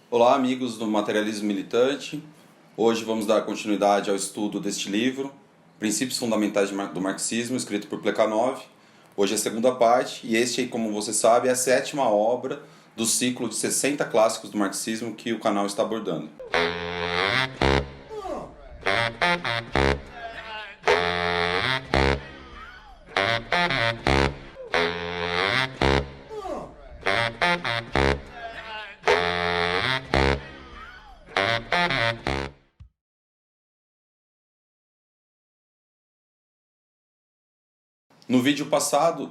Olá, amigos do Materialismo Militante. Hoje vamos dar continuidade ao estudo deste livro, Princípios Fundamentais do Marxismo, escrito por Plekhanov. Hoje é a segunda parte e este, como você sabe, é a sétima obra do ciclo de 60 clássicos do marxismo que o canal está abordando. No vídeo passado,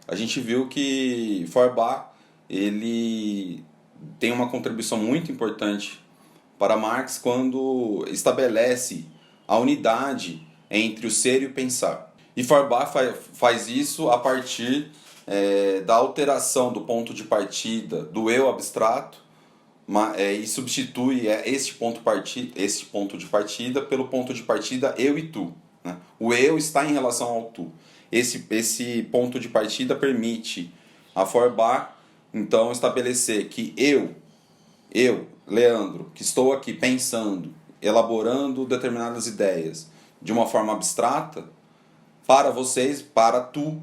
a gente viu que Feuerbach ele tem uma contribuição muito importante para Marx quando estabelece a unidade entre o ser e o pensar. E Feuerbach faz isso a partir da alteração do ponto de partida do eu abstrato e substitui este ponto de partida pelo ponto de partida eu e tu. Né? O eu está em relação ao tu. Esse ponto de partida permite a Feuerbach então estabelecer que eu, Leandro, que estou aqui pensando, elaborando determinadas ideias de uma forma abstrata, para vocês, para tu,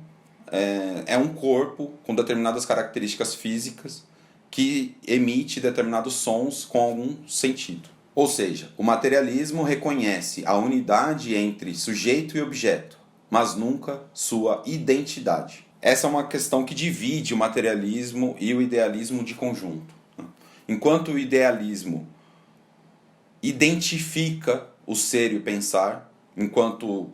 é um corpo com determinadas características físicas que emite determinados sons com algum sentido. Ou seja, o materialismo reconhece a unidade entre sujeito e objeto, mas nunca sua identidade. Essa é uma questão que divide o materialismo e o idealismo de conjunto. Enquanto o idealismo identifica o ser e o pensar enquanto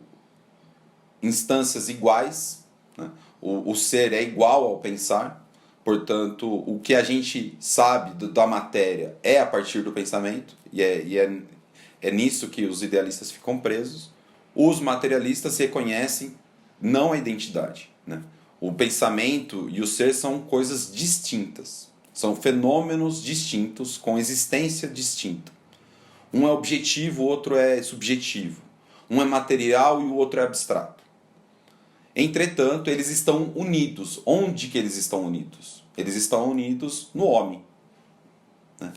instâncias iguais, né? O ser é igual ao pensar, portanto, o que a gente sabe da matéria é a partir do pensamento, e é nisso que os idealistas ficam presos. Os materialistas reconhecem não a identidade. Né? O pensamento e o ser são coisas distintas, são fenômenos distintos com existência distinta. Um é objetivo, o outro é subjetivo. Um é material e o outro é abstrato. Entretanto, eles estão unidos. Onde que eles estão unidos? Eles estão unidos no homem. Né?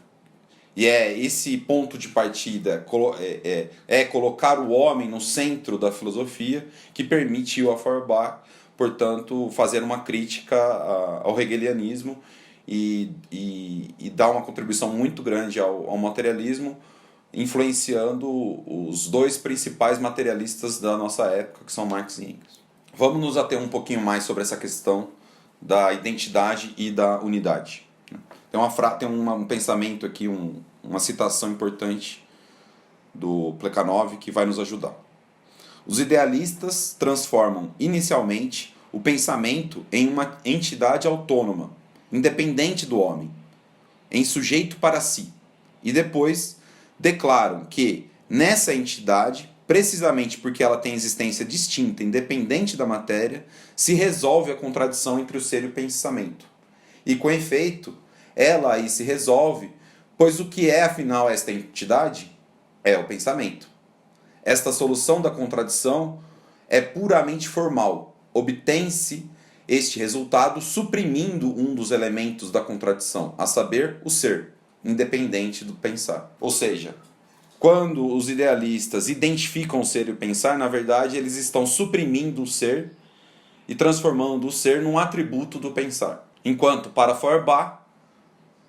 E é esse ponto de partida, colocar o homem no centro da filosofia, que permitiu a Feuerbach, portanto, fazer uma crítica ao hegelianismo e dar uma contribuição muito grande ao materialismo, influenciando os dois principais materialistas da nossa época, que são Marx e Engels. Vamos nos ater um pouquinho mais sobre essa questão da identidade e da unidade. Tem um pensamento aqui, uma citação importante do Plekhanov que vai nos ajudar. Os idealistas transformam inicialmente o pensamento em uma entidade autônoma, independente do homem, em sujeito para si, e depois declaram que nessa entidade, precisamente porque ela tem existência distinta, independente da matéria, se resolve a contradição entre o ser e o pensamento. E com efeito, ela aí se resolve, pois o que é afinal esta entidade? É o pensamento. Esta solução da contradição é puramente formal. Obtém-se este resultado suprimindo um dos elementos da contradição, a saber, o ser, independente do pensar. Ou seja, quando os idealistas identificam o ser e o pensar, na verdade eles estão suprimindo o ser e transformando o ser num atributo do pensar. Enquanto para Feuerbach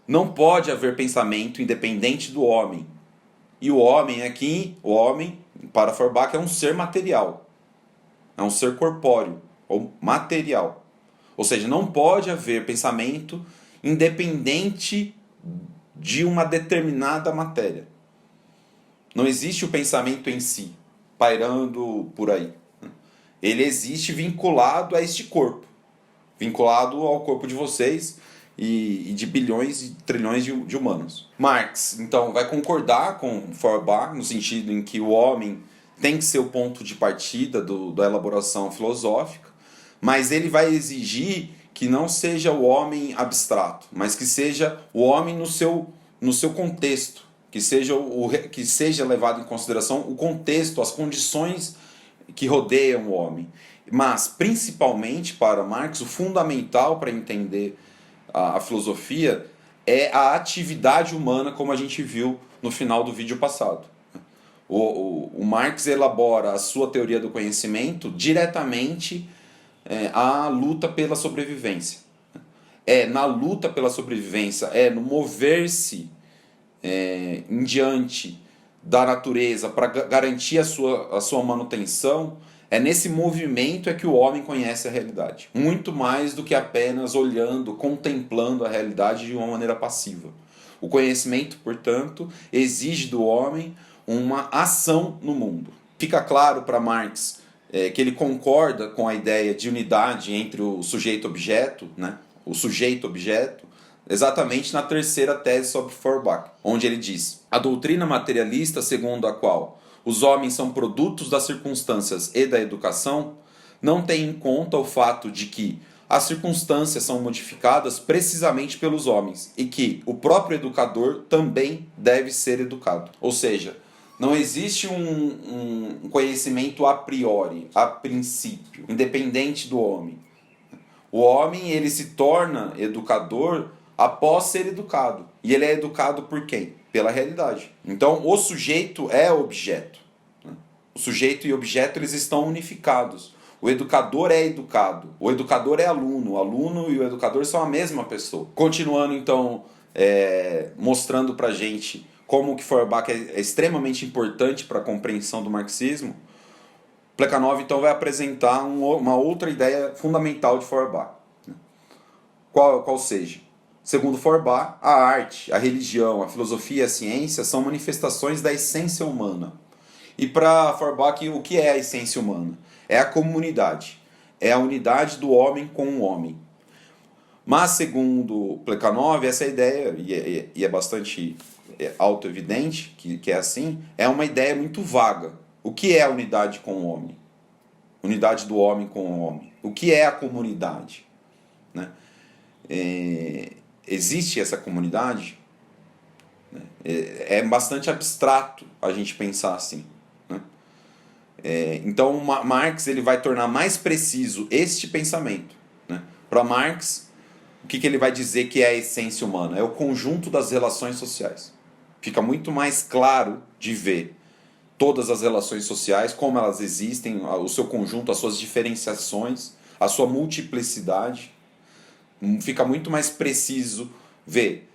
não pode haver pensamento independente do homem. E o homem para Feuerbach é um ser material. É um ser corpóreo ou material. Ou seja, não pode haver pensamento independente de uma determinada matéria. Não existe o pensamento em si, pairando por aí. Ele existe vinculado a este corpo, vinculado ao corpo de vocês e de bilhões e trilhões de humanos. Marx, então, vai concordar com Feuerbach no sentido em que o homem tem que ser o ponto de partida da elaboração filosófica, mas ele vai exigir que não seja o homem abstrato, mas que seja o homem no seu contexto, que seja levado em consideração o contexto, as condições que rodeiam o homem. Mas, principalmente para Marx, o fundamental para entender a filosofia é a atividade humana, como a gente viu no final do vídeo passado. O Marx elabora a sua teoria do conhecimento diretamente à luta pela sobrevivência. É na luta pela sobrevivência, é no mover-se em diante da natureza para garantir a sua manutenção, é nesse movimento que o homem conhece a realidade. Muito mais do que apenas olhando, contemplando a realidade de uma maneira passiva. O conhecimento, portanto, exige do homem uma ação no mundo. Fica claro para Marx que ele concorda com a ideia de unidade entre o sujeito-objeto, né? O sujeito-objeto, exatamente na terceira tese sobre Feuerbach, onde ele diz: a doutrina materialista segundo a qual os homens são produtos das circunstâncias e da educação não tem em conta o fato de que as circunstâncias são modificadas precisamente pelos homens e que o próprio educador também deve ser educado. Ou seja, não existe um conhecimento a priori, a princípio, independente do homem. O homem ele se torna educador após ser educado. E ele é educado por quem? Pela realidade. Então, o sujeito é objeto. O sujeito e o objeto eles estão unificados. O educador é educado. O educador é aluno. O aluno e o educador são a mesma pessoa. Continuando, então, mostrando pra gente como que Feuerbach é extremamente importante para a compreensão do marxismo, Plekhanov então vai apresentar uma outra ideia fundamental de Feuerbach. Qual seja? Segundo Feuerbach, a arte, a religião, a filosofia e a ciência são manifestações da essência humana. E para Feuerbach, o que é a essência humana? É a comunidade. É a unidade do homem com o homem. Mas, segundo Plekhanov, essa ideia, e é bastante auto-evidente que é assim, é uma ideia muito vaga. O que é a unidade com o homem? Unidade do homem com o homem. O que é a comunidade? Né? Existe essa comunidade? É bastante abstrato a gente pensar assim. Né? Então Marx ele vai tornar mais preciso este pensamento. Né? Para Marx, o que ele vai dizer que é a essência humana? É o conjunto das relações sociais. Fica muito mais claro de ver todas as relações sociais, como elas existem, o seu conjunto, as suas diferenciações, a sua multiplicidade. Fica muito mais preciso ver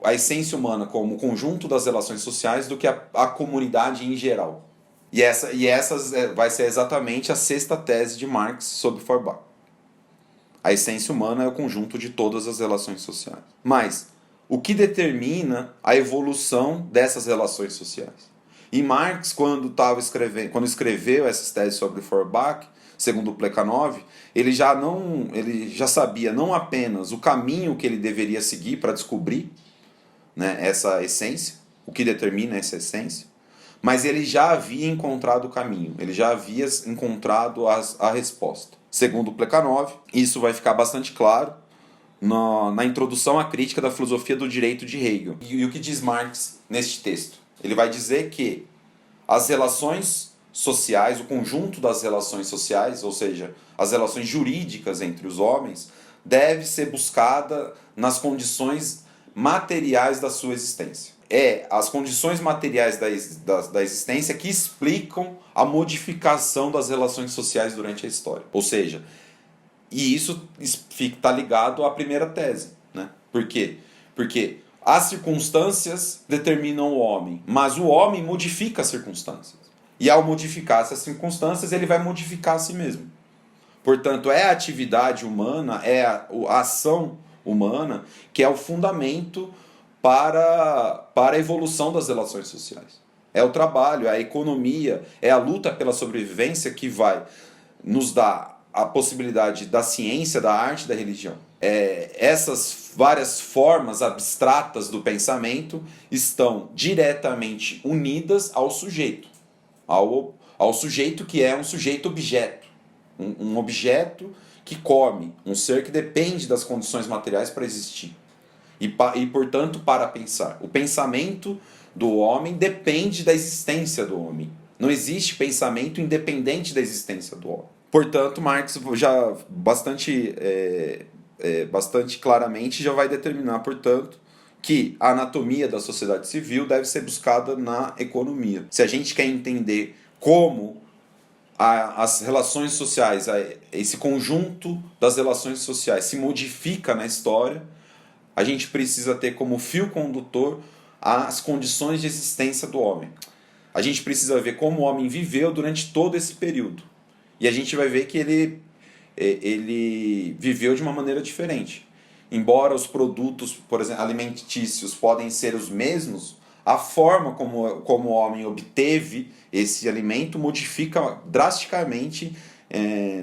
a essência humana como o conjunto das relações sociais do que a comunidade em geral. E essa vai ser exatamente a sexta tese de Marx sobre Feuerbach. A essência humana é o conjunto de todas as relações sociais. Mas o que determina a evolução dessas relações sociais? E Marx, quando escreveu essas teses sobre Feuerbach, segundo Plekhanov, ele já sabia não apenas o caminho que ele deveria seguir para descobrir, né, essa essência, o que determina essa essência, mas ele já havia encontrado o caminho, ele já havia encontrado a resposta. Segundo Plekhanov, isso vai ficar bastante claro na introdução à crítica da filosofia do direito de Hegel. E o que diz Marx neste texto? Ele vai dizer que as relações sociais, o conjunto das relações sociais, ou seja, as relações jurídicas entre os homens, deve ser buscada nas condições materiais da sua existência. É as condições materiais da existência que explicam a modificação das relações sociais durante a história. Ou seja, e isso está ligado à primeira tese. Né? Por quê? Porque as circunstâncias determinam o homem, mas o homem modifica as circunstâncias. E ao modificar essas circunstâncias, ele vai modificar a si mesmo. Portanto, é a atividade humana, é a ação humana que é o fundamento para a evolução das relações sociais. É o trabalho, é a economia, é a luta pela sobrevivência que vai nos dar a possibilidade da ciência, da arte, da religião. Essas várias formas abstratas do pensamento estão diretamente unidas ao sujeito. Ao sujeito que é um sujeito-objeto. Um objeto que come, um ser que depende das condições materiais para existir. E, portanto, para pensar. O pensamento do homem depende da existência do homem. Não existe pensamento independente da existência do homem. Portanto, Marx já bastante claramente já vai determinar, portanto, que a anatomia da sociedade civil deve ser buscada na economia. Se a gente quer entender como as relações sociais, esse conjunto das relações sociais se modifica na história, a gente precisa ter como fio condutor as condições de existência do homem. A gente precisa ver como o homem viveu durante todo esse período. E a gente vai ver que ele viveu de uma maneira diferente. Embora os produtos, por exemplo, alimentícios podem ser os mesmos, a forma como o homem obteve esse alimento modifica drasticamente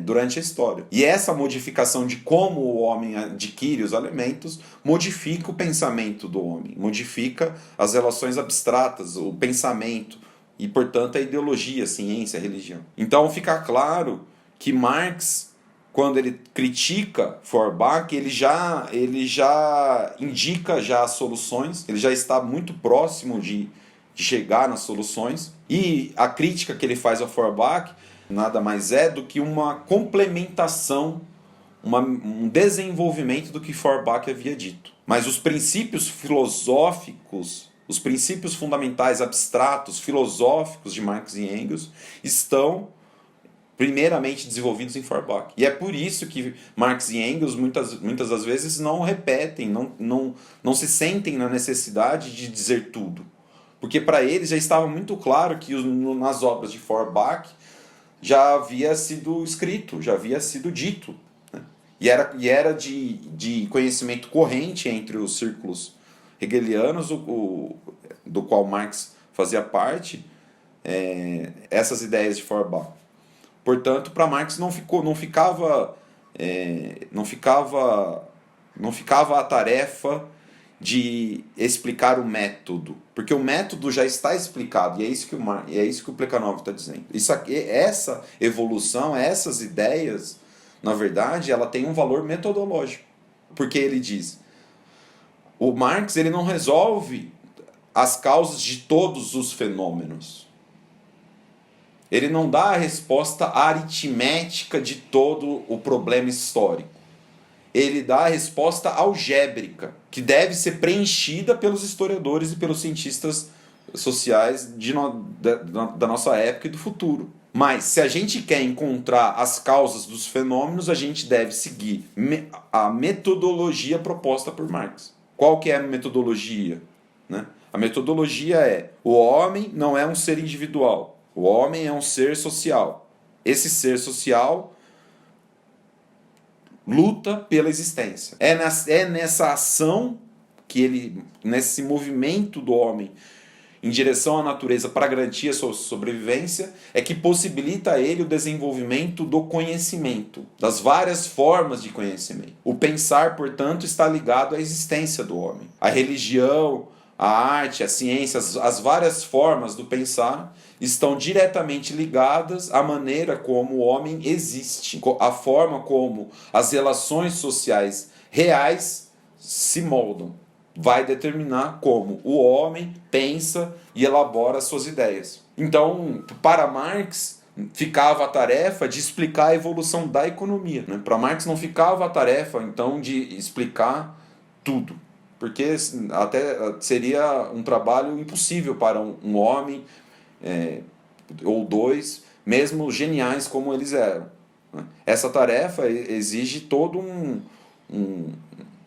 durante a história. E essa modificação de como o homem adquire os alimentos modifica o pensamento do homem, modifica as relações abstratas, o pensamento e, portanto, a ideologia, a ciência, a religião. Então fica claro que Marx, quando ele critica Feuerbach, ele já indica já as soluções, ele já está muito próximo de chegar nas soluções. E a crítica que ele faz ao Feuerbach nada mais é do que uma complementação, um desenvolvimento do que Feuerbach havia dito. Mas os princípios filosóficos, os princípios fundamentais, abstratos, filosóficos de Marx e Engels estão primeiramente desenvolvidos em Feuerbach. E é por isso que Marx e Engels muitas das vezes não repetem, não se sentem na necessidade de dizer tudo. Porque para eles já estava muito claro que nas obras de Feuerbach já havia sido escrito, já havia sido dito. Né? E era de conhecimento corrente entre os círculos hegelianos, do qual Marx fazia parte, essas ideias de Feuerbach. Portanto, para Marx não ficava a tarefa de explicar o método, porque o método já está explicado, e é isso que o Plekhanov está dizendo. Essa evolução, essas ideias, na verdade, ela tem um valor metodológico, porque ele diz, o Marx ele não resolve as causas de todos os fenômenos. Ele não dá a resposta aritmética de todo o problema histórico. Ele dá a resposta algébrica, que deve ser preenchida pelos historiadores e pelos cientistas sociais da nossa época e do futuro. Mas, se a gente quer encontrar as causas dos fenômenos, a gente deve seguir a metodologia proposta por Marx. Qual que é a metodologia? Né? A metodologia é: o homem não é um ser individual. O homem é um ser social. Esse ser social luta pela existência. É nessa ação nesse movimento do homem em direção à natureza para garantir a sua sobrevivência, é que possibilita a ele o desenvolvimento do conhecimento, das várias formas de conhecimento. O pensar, portanto, está ligado à existência do homem. A religião, a arte, a ciência, as várias formas do pensar estão diretamente ligadas à maneira como o homem existe, a forma como as relações sociais reais se moldam. Vai determinar como o homem pensa e elabora suas ideias. Então, para Marx, ficava a tarefa de explicar a evolução da economia. Né? Para Marx não ficava a tarefa, então, de explicar tudo. Porque até seria um trabalho impossível para um homem ou dois, mesmo geniais como eles eram. Né? Essa tarefa exige todo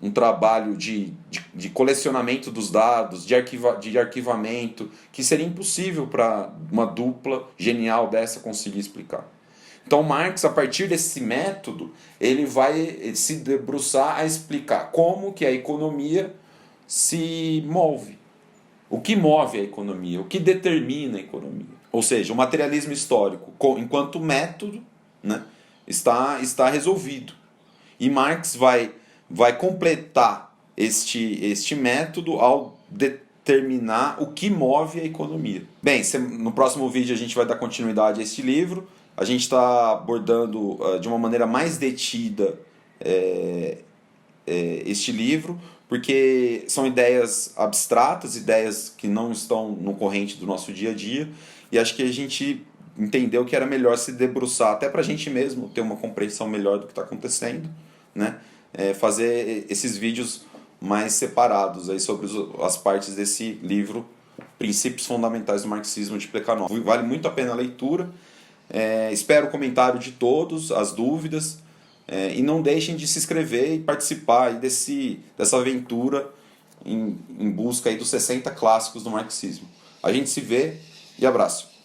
um trabalho de colecionamento dos dados, de arquivamento, que seria impossível para uma dupla genial dessa conseguir explicar. Então Marx, a partir desse método, ele vai se debruçar a explicar como que a economia se move. O que move a economia? O que determina a economia? Ou seja, o materialismo histórico, enquanto método, né, está resolvido. E Marx vai completar este método ao determinar o que move a economia. Bem, no próximo vídeo a gente vai dar continuidade a este livro. A gente está abordando de uma maneira mais detida este livro, porque são ideias abstratas, ideias que não estão no corrente do nosso dia a dia, e acho que a gente entendeu que era melhor se debruçar, até para a gente mesmo ter uma compreensão melhor do que está acontecendo, né? Fazer esses vídeos mais separados aí sobre as partes desse livro Princípios Fundamentais do Marxismo de Plekhanov. Vale muito a pena a leitura. Espero o comentário de todos, as dúvidas, e não deixem de se inscrever e participar aí dessa aventura em busca aí dos 60 clássicos do marxismo. A gente se vê e abraço.